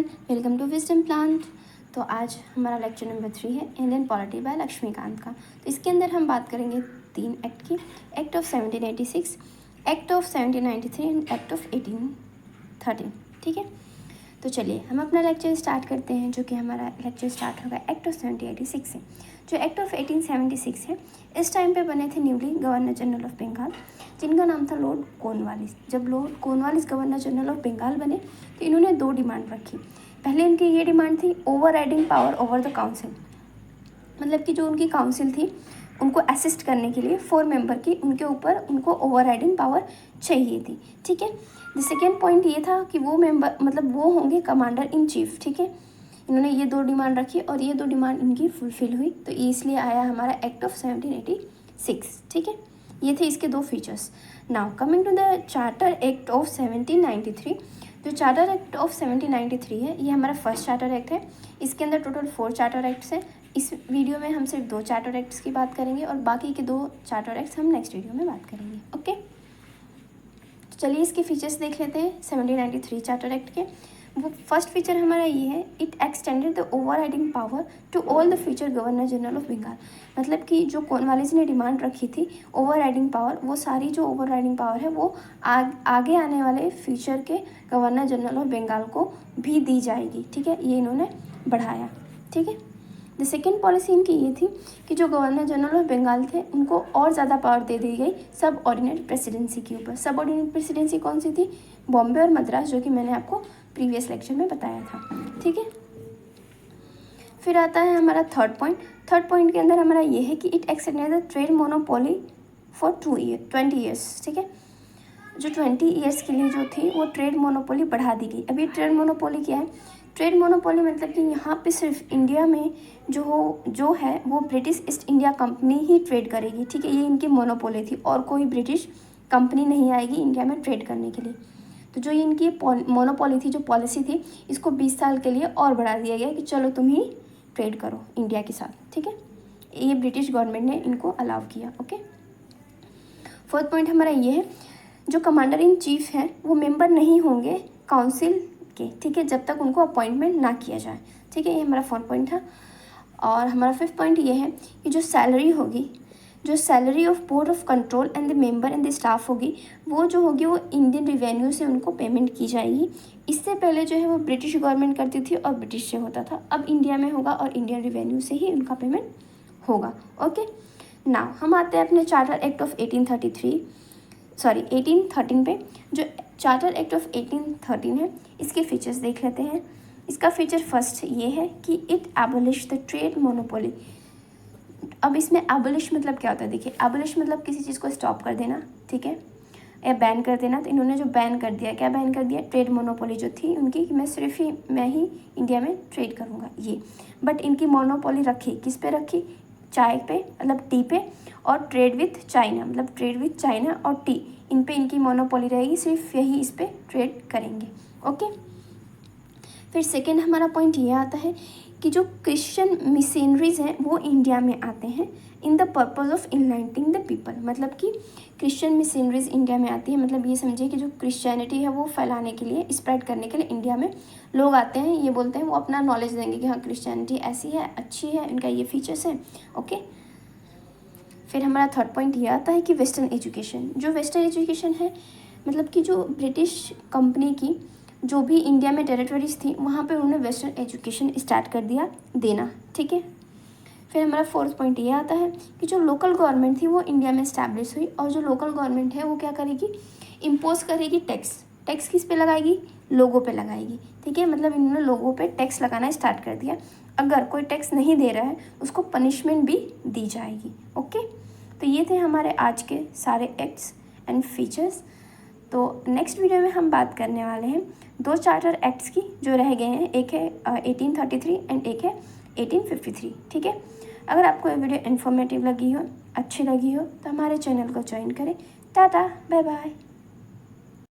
Welcome to wisdom plant. तो आज हमारा लेक्चर नंबर 3 है इंडियन पॉलिटी बाय लक्ष्मीकांत का। तो इसके अंदर हम बात करेंगे 3 एक्ट की, act of 1786, act of 1793 and act of 1813। ठीक है, तो चलिए हम अपना लेक्चर स्टार्ट करते हैं, जो कि हमारा लेक्चर स्टार्ट होगा एक्ट ऑफ 1786 से। जो एक्ट ऑफ 1876 है, इस टाइम पे बने थे newly governor general of Bengal, जिनका नाम था लॉर्ड कॉर्नवालिस। जब lord Cornwallis governor general of Bengal बने तो इन्होंने 2 डिमांड रखी। पहले इनकी ये डिमांड थी over riding power over the council, मतलब कि जो उनकी काउंसिल थी उनको असिस्ट करने के लिए 4 मेंबर की उनके ऊपर उनको ओवर राइडिंग पावर चाहिए थी। ठीक है, द सेकेंड पॉइंट ये था कि वो मेंबर मतलब वो होंगे कमांडर इन चीफ। ठीक है, इन्होंने ये 2 डिमांड रखी और ये 2 डिमांड इनकी फुलफिल हुई, तो इसलिए आया हमारा एक्ट ऑफ 1786। ठीक है, ये थे इसके 2 features. Now coming to the charter act of 1793। जो चार्टर एक्ट ऑफ 1793 है, ये हमारा फर्स्ट चार्टर एक्ट है। इसके अंदर टोटल 4 चार्टर एक्ट्स हैं। इस वीडियो में हम सिर्फ 2 चार्टर एक्ट्स की बात करेंगे और बाकी के 2 चार्टर एक्ट्स हम नेक्स्ट वीडियो में बात करेंगे। ओके, तो चलिए इसके फीचर्स देख लेते हैं 1793 चार्टर एक्ट के। वो फर्स्ट फीचर हमारा ये है, it extended the overriding power to all the future governor general of Bengal. मतलब कि जो कॉर्नवालिस ने डिमांड रखी थी ओवर राइडिंग पावर, वो सारी जो ओवर राइडिंग पावर है वो आगे आने वाले फ्यूचर के गवर्नर जनरल ऑफ बंगाल को भी दी जाएगी। ठीक है, ये इन्होंने बढ़ाया। ठीक है, द सेकेंड पॉलिसी इनकी ये थी कि जो गवर्नर जनरल ऑफ बंगाल थे उनको और ज़्यादा पावर दे दी गई सब ऑर्डिनेट प्रेसिडेंसी के ऊपर। सब ऑर्डिनेट प्रेसिडेंसी कौन सी थी? बॉम्बे और मद्रास, जो कि मैंने आपको प्रीवियस लेक्चर में बताया था। ठीक है, फिर आता है हमारा थर्ड पॉइंट। थर्ड पॉइंट के अंदर हमारा ये है कि it extended the trade monopoly for 20 years. ठीक है, जो 20 ईयर्स के लिए जो थी वो ट्रेड मोनोपोली बढ़ा दी गई। अभी ट्रेड मोनोपोली क्या है? ट्रेड मोनोपोली मतलब कि यहाँ पे सिर्फ इंडिया में जो है वो ब्रिटिश ईस्ट इंडिया कंपनी ही ट्रेड करेगी। ठीक है, ये इनकी मोनोपोली थी और कोई ब्रिटिश कंपनी नहीं आएगी इंडिया में ट्रेड करने के लिए। तो जो इनकी मोनोपोली थी, जो पॉलिसी थी, इसको 20 साल के लिए और बढ़ा दिया गया कि चलो तुम ही ट्रेड करो इंडिया के साथ। ठीक है, ये ब्रिटिश गवर्नमेंट ने इनको अलाउ किया। ओके, फोर्थ पॉइंट हमारा ये है, जो कमांडर इन चीफ हैं वो मेंबर नहीं होंगे काउंसिल के। ठीक है, जब तक उनको अपॉइंटमेंट ना किया जाए। ठीक है, ये हमारा फोर्थ पॉइंट था। और हमारा फिफ्थ पॉइंट ये है कि जो सैलरी होगी, जो salary of board of control and the member and the staff होगी, वो जो होगी वो इंडियन रिवेन्यू से उनको पेमेंट की जाएगी। इससे पहले जो है वो ब्रिटिश गवर्नमेंट करती थी और ब्रिटिश से होता था, अब इंडिया में होगा और इंडियन रिवेन्यू से ही उनका पेमेंट होगा। ओके, नाउ हम आते हैं अपने चार्टर एक्ट ऑफ 1813 पे। जो चार्टर एक्ट ऑफ 1813 है, इसके फीचर्स देख लेते हैं। इसका फीचर फर्स्ट ये है कि it abolish the trade monopoly. अब इसमें एबॉलिश मतलब क्या होता है? देखिए, एबॉलिश मतलब किसी चीज़ को स्टॉप कर देना। ठीक है, या बैन कर देना। तो इन्होंने जो बैन कर दिया, क्या बैन कर दिया? ट्रेड मोनोपोली जो थी उनकी कि मैं ही इंडिया में ट्रेड करूँगा ये। बट इनकी मोनोपोली रखी किस पे रखी? चाय पे, मतलब टी पे, और ट्रेड विथ चाइना, मतलब ट्रेड विथ चाइना और टी, इन पे इनकी मोनोपोली रहेगी, सिर्फ यही इस पे ट्रेड करेंगे। ओके, फिर सेकेंड हमारा पॉइंट ये आता है कि जो क्रिश्चियन मिशनरीज हैं वो इंडिया में आते हैं in the purpose of enlightening the people. मतलब कि क्रिश्चियन मिशनरीज इंडिया में आती है, मतलब ये समझिए कि जो क्रिश्चियनिटी है वो फैलाने के लिए, स्प्रेड करने के लिए इंडिया में लोग आते हैं। ये बोलते हैं वो अपना नॉलेज देंगे कि हाँ क्रिश्चियनिटी ऐसी है, अच्छी है, इनका ये फीचर्स हैं। ओके, फिर हमारा थर्ड पॉइंट ये आता है कि वेस्टर्न एजुकेशन। जो वेस्टर्न एजुकेशन है, मतलब कि जो ब्रिटिश कंपनी की जो भी इंडिया में टेरिटरीज थी वहाँ पे उन्होंने वेस्टर्न एजुकेशन स्टार्ट कर दिया देना। ठीक है, फिर हमारा फोर्थ पॉइंट ये आता है कि जो लोकल गवर्नमेंट थी वो इंडिया में इस्टेब्लिश हुई, और जो लोकल गवर्नमेंट है वो क्या करेगी? इम्पोज करेगी टैक्स। टैक्स किस पे लगाएगी? लोगों पे लगाएगी। ठीक है, मतलब इन्होंने लोगों पे टैक्स लगाना स्टार्ट कर दिया। अगर कोई टैक्स नहीं दे रहा है उसको पनिशमेंट भी दी जाएगी। ओके, तो ये थे हमारे आज के सारे एक्ट्स एंड फीचर्स। तो नेक्स्ट वीडियो में हम बात करने वाले हैं 2 चार्टर एक्ट्स की जो रह गए हैं। एक है 1833 एंड एक है 1853। ठीक है, अगर आपको ये वीडियो इन्फॉर्मेटिव लगी हो, अच्छी लगी हो, तो हमारे चैनल को ज्वाइन करें। टाटा, बाय बाय।